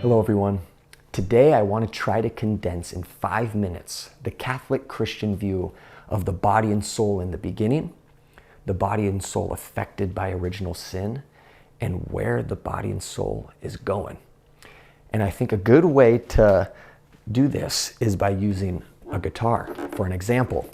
Hello everyone. Today I want to try to condense in 5 minutes the Catholic Christian view of the body and soul in the beginning, the body and soul affected by original sin, and where the body and soul is going. And I think a good way to do this is by using a guitar. For an example,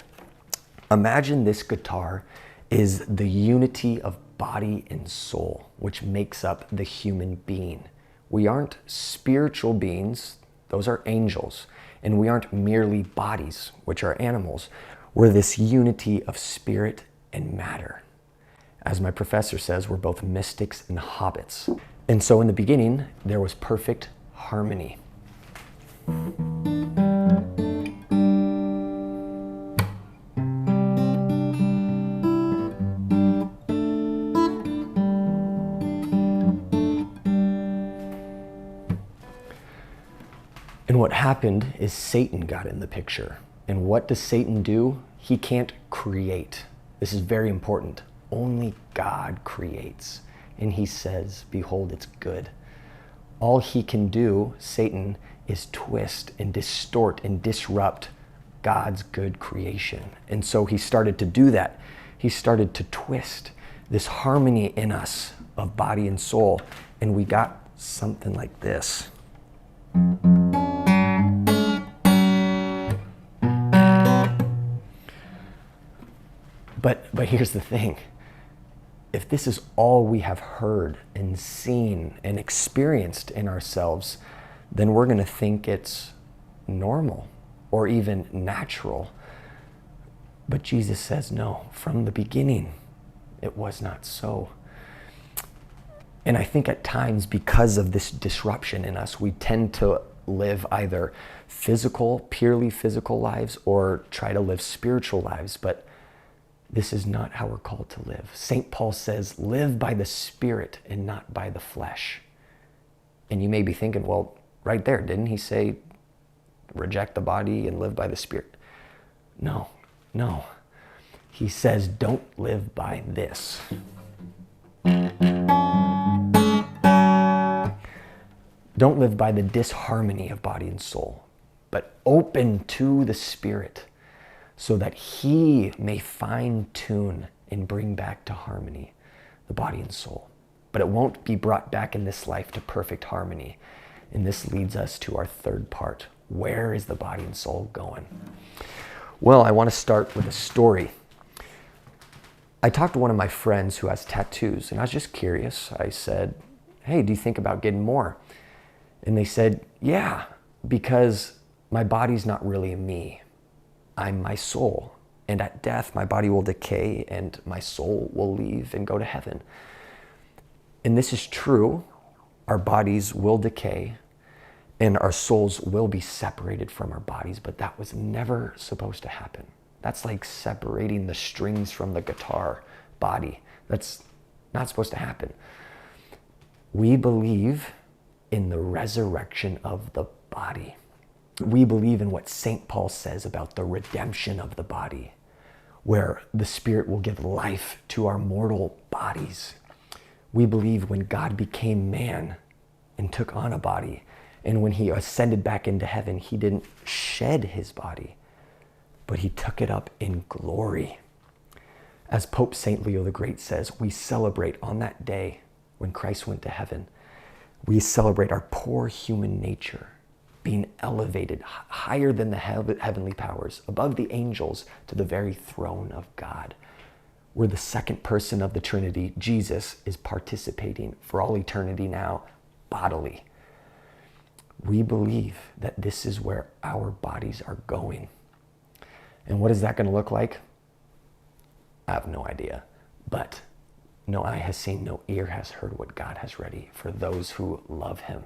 imagine this guitar is the unity of body and soul, which makes up the human being. We aren't spiritual beings, those are angels, and we aren't merely bodies, which are animals. We're this unity of spirit and matter. As my professor says, we're both mystics and hobbits. And so in the beginning, there was perfect harmony. And what happened is Satan got in the picture. And what does Satan do? He can't create. This is very important. Only God creates. And he says, behold, it's good. All he can do, Satan, is twist and distort and disrupt God's good creation. And so he started to do that. He started to twist this harmony in us of body and soul. And we got something like this. But here's the thing. If this is all we have heard and seen and experienced in ourselves, then we're going to think it's normal or even natural. But Jesus says, no, from the beginning, it was not so. And I think at times, because of this disruption in us, we tend to live either purely physical lives or try to live spiritual lives. But this is not how we're called to live. St. Paul says, live by the Spirit and not by the flesh. And you may be thinking, well, right there, didn't he say, reject the body and live by the Spirit? No. He says, don't live by this. Don't live by the disharmony of body and soul, but open to the Spirit, so that he may fine-tune and bring back to harmony the body and soul. But it won't be brought back in this life to perfect harmony. And this leads us to our third part. Where is the body and soul going? Well, I want to start with a story. I talked to one of my friends who has tattoos, and I was just curious. I said, hey, do you think about getting more? And they said, yeah, because my body's not really me. I'm my soul, and at death, my body will decay and my soul will leave and go to heaven. And this is true. Our bodies will decay and our souls will be separated from our bodies, but that was never supposed to happen. That's like separating the strings from the guitar body. That's not supposed to happen. We believe in the resurrection of the body. We believe in what St. Paul says about the redemption of the body, where the Spirit will give life to our mortal bodies. We believe when God became man and took on a body, and when he ascended back into heaven, he didn't shed his body, but he took it up in glory. As Pope St. Leo the Great says, we celebrate on that day when Christ went to heaven, we celebrate our poor human nature being elevated higher than the heavenly powers, above the angels, to the very throne of God. We're the second person of the Trinity. Jesus is participating for all eternity now, bodily. We believe that this is where our bodies are going. And what is that going to look like? I have no idea. But no eye has seen, no ear has heard what God has ready for those who love him.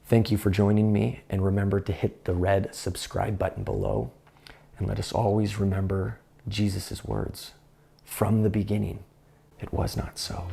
Thank you for joining me, and remember to hit the red subscribe button below. And let us always remember Jesus' words. From the beginning, it was not so.